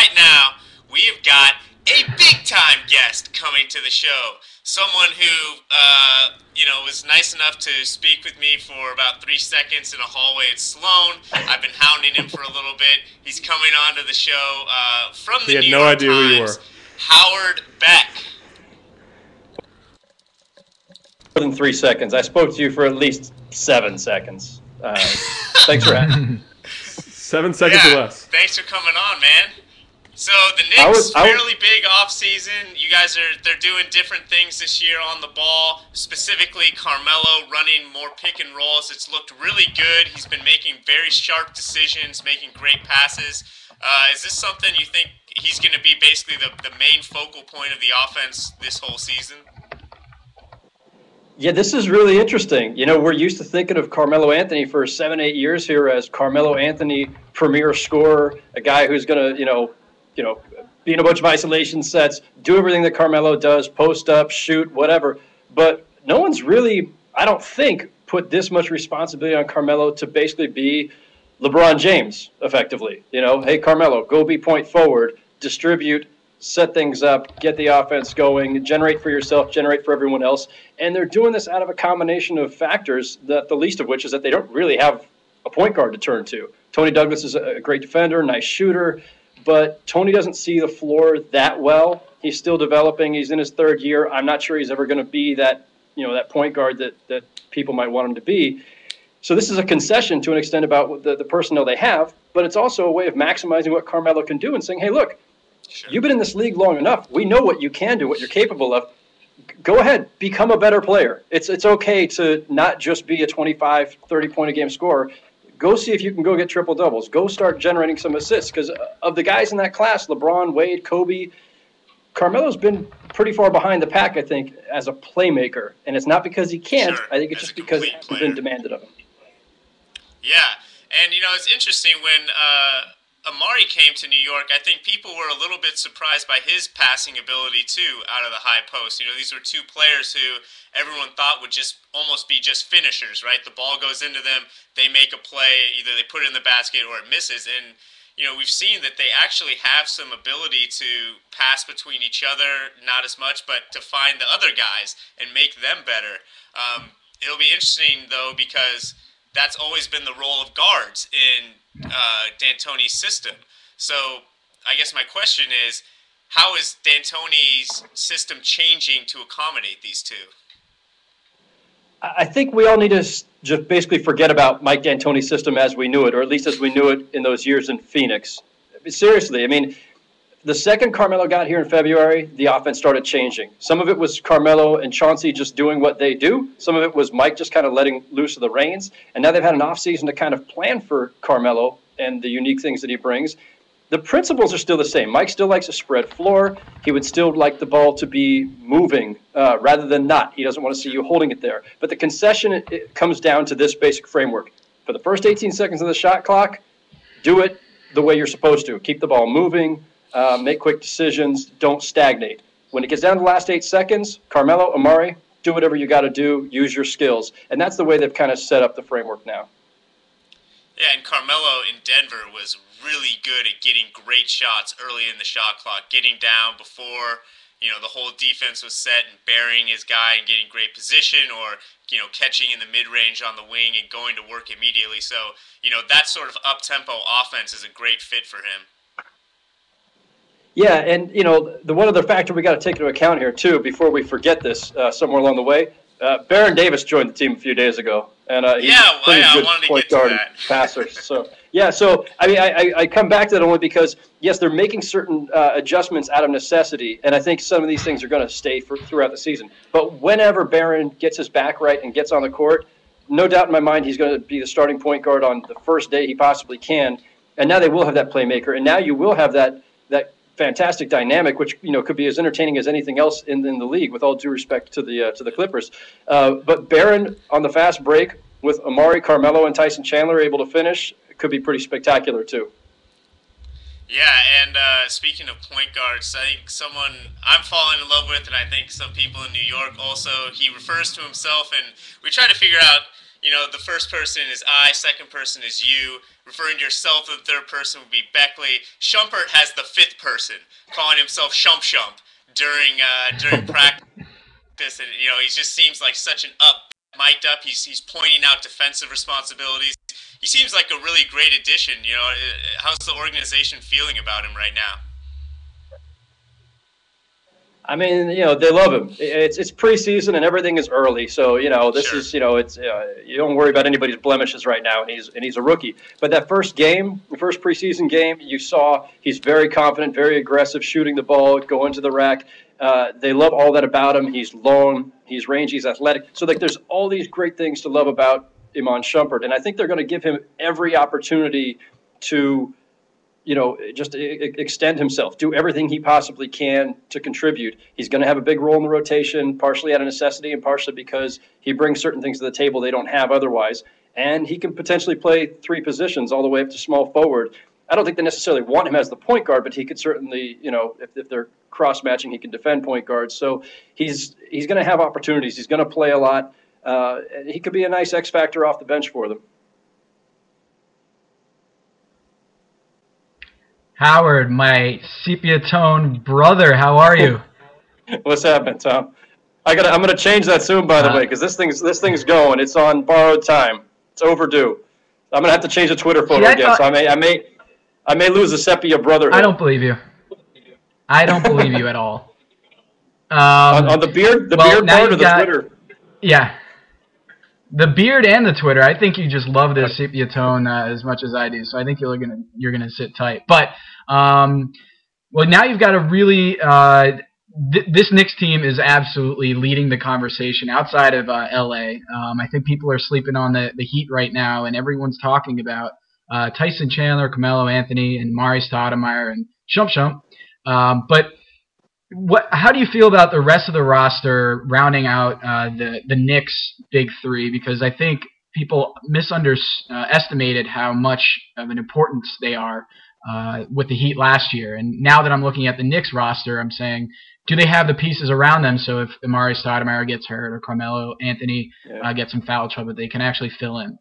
right now we have got a big-time guest coming to the show. Someone who, was nice enough to speak with me for about 3 seconds in a hallway at Sloan. I've been hounding him for a little bit. He's coming on to the show from the New York Times. He had no idea who you were. Howard Beck. More than 3 seconds. I spoke to you for at least 7 seconds. Thanks for having me. 7 seconds or less. Thanks for coming on, man. So the Knicks, fairly big offseason. You guys they're doing different things this year on the ball. Specifically, Carmelo running more pick and rolls. It's looked really good. He's been making very sharp decisions, making great passes. Is this something you think he's going to be basically the main focal point of the offense this whole season? Yeah, this is really interesting. You know, we're used to thinking of Carmelo Anthony for 7-8 years here as Carmelo Anthony, premier scorer, a guy who's going to, be in a bunch of isolation sets, do everything that Carmelo does, post up, shoot, whatever. But no one's really, I don't think, put this much responsibility on Carmelo to basically be LeBron James, effectively. Hey, Carmelo, go be point forward, distribute, set things up, get the offense going, generate for yourself, generate for everyone else. And they're doing this out of a combination of factors, that the least of which is that they don't really have a point guard to turn to. Tony Douglas is a great defender, nice shooter, but Tony doesn't see the floor that well. He's still developing. He's in his 3rd year. I'm not sure he's ever going to be that, that point guard that people might want him to be. So this is a concession to an extent about the personnel they have, but it's also a way of maximizing what Carmelo can do and saying, hey, look, you've been in this league long enough. We know what you can do, what you're capable of. Go ahead, become a better player. It's okay to not just be a 25, 30-point-a-game scorer. Go see if you can go get triple-doubles. Go start generating some assists. Because of the guys in that class, LeBron, Wade, Kobe, Carmelo's been pretty far behind the pack, I think, as a playmaker. And it's not because he can't. Sure. I think it's just because it's been demanded of him. Yeah, and, it's interesting when Amari came to New York, I think people were a little bit surprised by his passing ability, too, out of the high post. These were two players who everyone thought would just almost be just finishers, right? The ball goes into them, they make a play, either they put it in the basket or it misses. And, we've seen that they actually have some ability to pass between each other, not as much, but to find the other guys and make them better. It'll be interesting, though, because that's always been the role of guards in D'Antoni's system. So I guess my question is, how is D'Antoni's system changing to accommodate these two? I think we all need to just basically forget about Mike D'Antoni's system as we knew it, or at least as we knew it in those years in Phoenix. Seriously, I mean, the second Carmelo got here in February, the offense started changing. Some of it was Carmelo and Chauncey just doing what they do. Some of it was Mike just kind of letting loose of the reins. And now they've had an offseason to kind of plan for Carmelo and the unique things that he brings. The principles are still the same. Mike still likes a spread floor. He would still like the ball to be moving rather than not. He doesn't want to see you holding it there. But the concession, it comes down to this basic framework. For the first 18 seconds of the shot clock, do it the way you're supposed to. Keep the ball moving. Make quick decisions, don't stagnate. When it gets down to the last 8 seconds, Carmelo, Amari, do whatever you got to do, use your skills. And that's the way they've kind of set up the framework now. Yeah, and Carmelo in Denver was really good at getting great shots early in the shot clock, getting down before, the whole defense was set and burying his guy and getting great position, or, catching in the mid-range on the wing and going to work immediately. So, that sort of up-tempo offense is a great fit for him. Yeah, and, the one other factor we got to take into account here, too, before we forget this somewhere along the way, Baron Davis joined the team a few days ago. And he's a pretty good point guard and passer. So, I come back to that only because, yes, they're making certain adjustments out of necessity, and I think some of these things are going to stay throughout the season. But whenever Baron gets his back right and gets on the court, no doubt in my mind he's going to be the starting point guard on the first day he possibly can. And now they will have that playmaker, and now you will have that fantastic dynamic, which could be as entertaining as anything else in the league. With all due respect to the Clippers, but Barron on the fast break with Amari, Carmelo, and Tyson Chandler able to finish could be pretty spectacular too. Yeah, and speaking of point guards, I think someone I'm falling in love with, and I think some people in New York also, he refers to himself, and we try to figure out, The first person is I, second person is you. Referring to yourself, the third person would be Beckley. Shumpert has the fifth person, calling himself Shump during practice, and he just seems like such an mic'd up. He's pointing out defensive responsibilities. He seems like a really great addition. How's the organization feeling about him right now? I mean, they love him. It's preseason and everything is early, so this Sure. is it's you don't worry about anybody's blemishes right now, and he's a rookie. But that first preseason game, you saw he's very confident, very aggressive, shooting the ball, going to the rack. They love all that about him. He's long, he's rangy, he's athletic. So there's all these great things to love about Iman Shumpert, and I think they're going to give him every opportunity to just extend himself, do everything he possibly can to contribute. He's going to have a big role in the rotation, partially out of necessity and partially because he brings certain things to the table they don't have otherwise. And he can potentially play three positions all the way up to small forward. I don't think they necessarily want him as the point guard, but he could certainly, if they're cross-matching, he can defend point guards. So he's going to have opportunities. He's going to play a lot. He could be a nice X factor off the bench for them. Howard, my sepia tone brother, how are you? What's happening, Tom? I'm gonna change that soon, by the way, because this thing's going. It's on borrowed time. It's overdue. I'm gonna have to change the Twitter photo again. So I may lose the sepia brotherhood. I don't believe you. I don't believe you at all. On the beard, beard part or the Twitter? Yeah. The beard and the Twitter. I think you just love the sepia tone as much as I do. So I think you're gonna sit tight. But well, now you've got a really this Knicks team is absolutely leading the conversation outside of LA. I think people are sleeping on the Heat right now, and everyone's talking about Tyson Chandler, Carmelo Anthony, and Mari Stoudemire and Shump. But how do you feel about the rest of the roster rounding out the Knicks' big three? Because I think people estimated how much of an importance they are with the Heat last year. And now that I'm looking at the Knicks roster, I'm saying, do they have the pieces around them so if Mari Stoudemire gets hurt or Carmelo Anthony gets in foul trouble, they can actually fill in?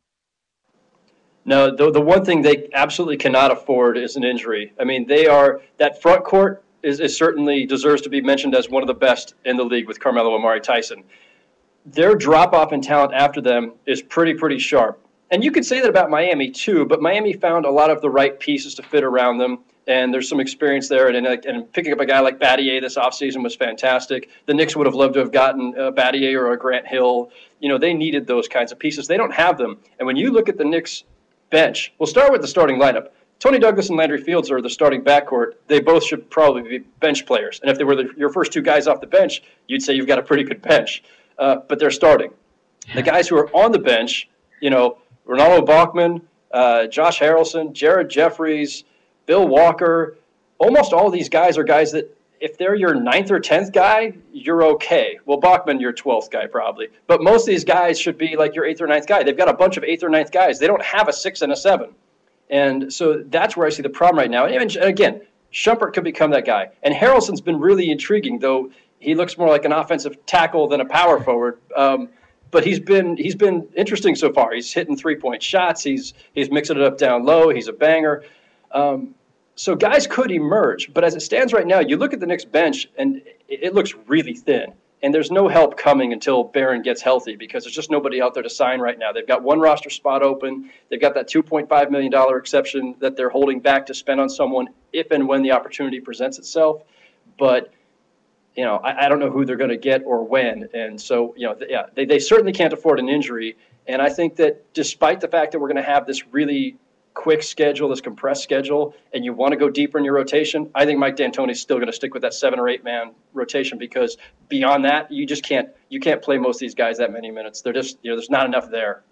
No, the one thing they absolutely cannot afford is an injury. I mean, that front court is certainly deserves to be mentioned as one of the best in the league with Carmelo and Mari Tyson. Their drop-off in talent after them is pretty sharp. And you could say that about Miami too, but Miami found a lot of the right pieces to fit around them, and there's some experience there. And picking up a guy like Battier this offseason was fantastic. The Knicks would have loved to have gotten a Battier or a Grant Hill. They needed those kinds of pieces. They don't have them. And when you look at the Knicks bench, we'll start with the starting lineup. Tony Douglas and Landry Fields are the starting backcourt. They both should probably be bench players. And if they were your first two guys off the bench, you'd say you've got a pretty good bench. But they're starting. The guys who are on the bench, Ronaldo Bachman, Josh Harrelson, Jared Jeffries, Bill Walker, almost all of these guys are guys that if they're your 9th or 10th guy, you're okay. Well, Bachman, your 12th guy probably. But most of these guys should be like your 8th or 9th guy. They've got a bunch of 8th or 9th guys. They don't have a 6 and a 7. And so that's where I see the problem right now. And again, Shumpert could become that guy. And Harrelson's been really intriguing, though he looks more like an offensive tackle than a power forward. But he's been interesting so far. He's hitting 3-point shots. He's mixing it up down low. He's a banger. So guys could emerge. But as it stands right now, you look at the Knicks bench, and it looks really thin. And there's no help coming until Barron gets healthy because there's just nobody out there to sign right now. They've got one roster spot open. They've got that $2.5 million exception that they're holding back to spend on someone if and when the opportunity presents itself. But, I don't know who they're going to get or when. And so, they certainly can't afford an injury. And I think that despite the fact that we're going to have this really quick schedule, this compressed schedule, and you want to go deeper in your rotation, I think Mike D'Antoni's still going to stick with that 7 or 8 man rotation because beyond that, you can't play most of these guys that many minutes. They're just, there's not enough there.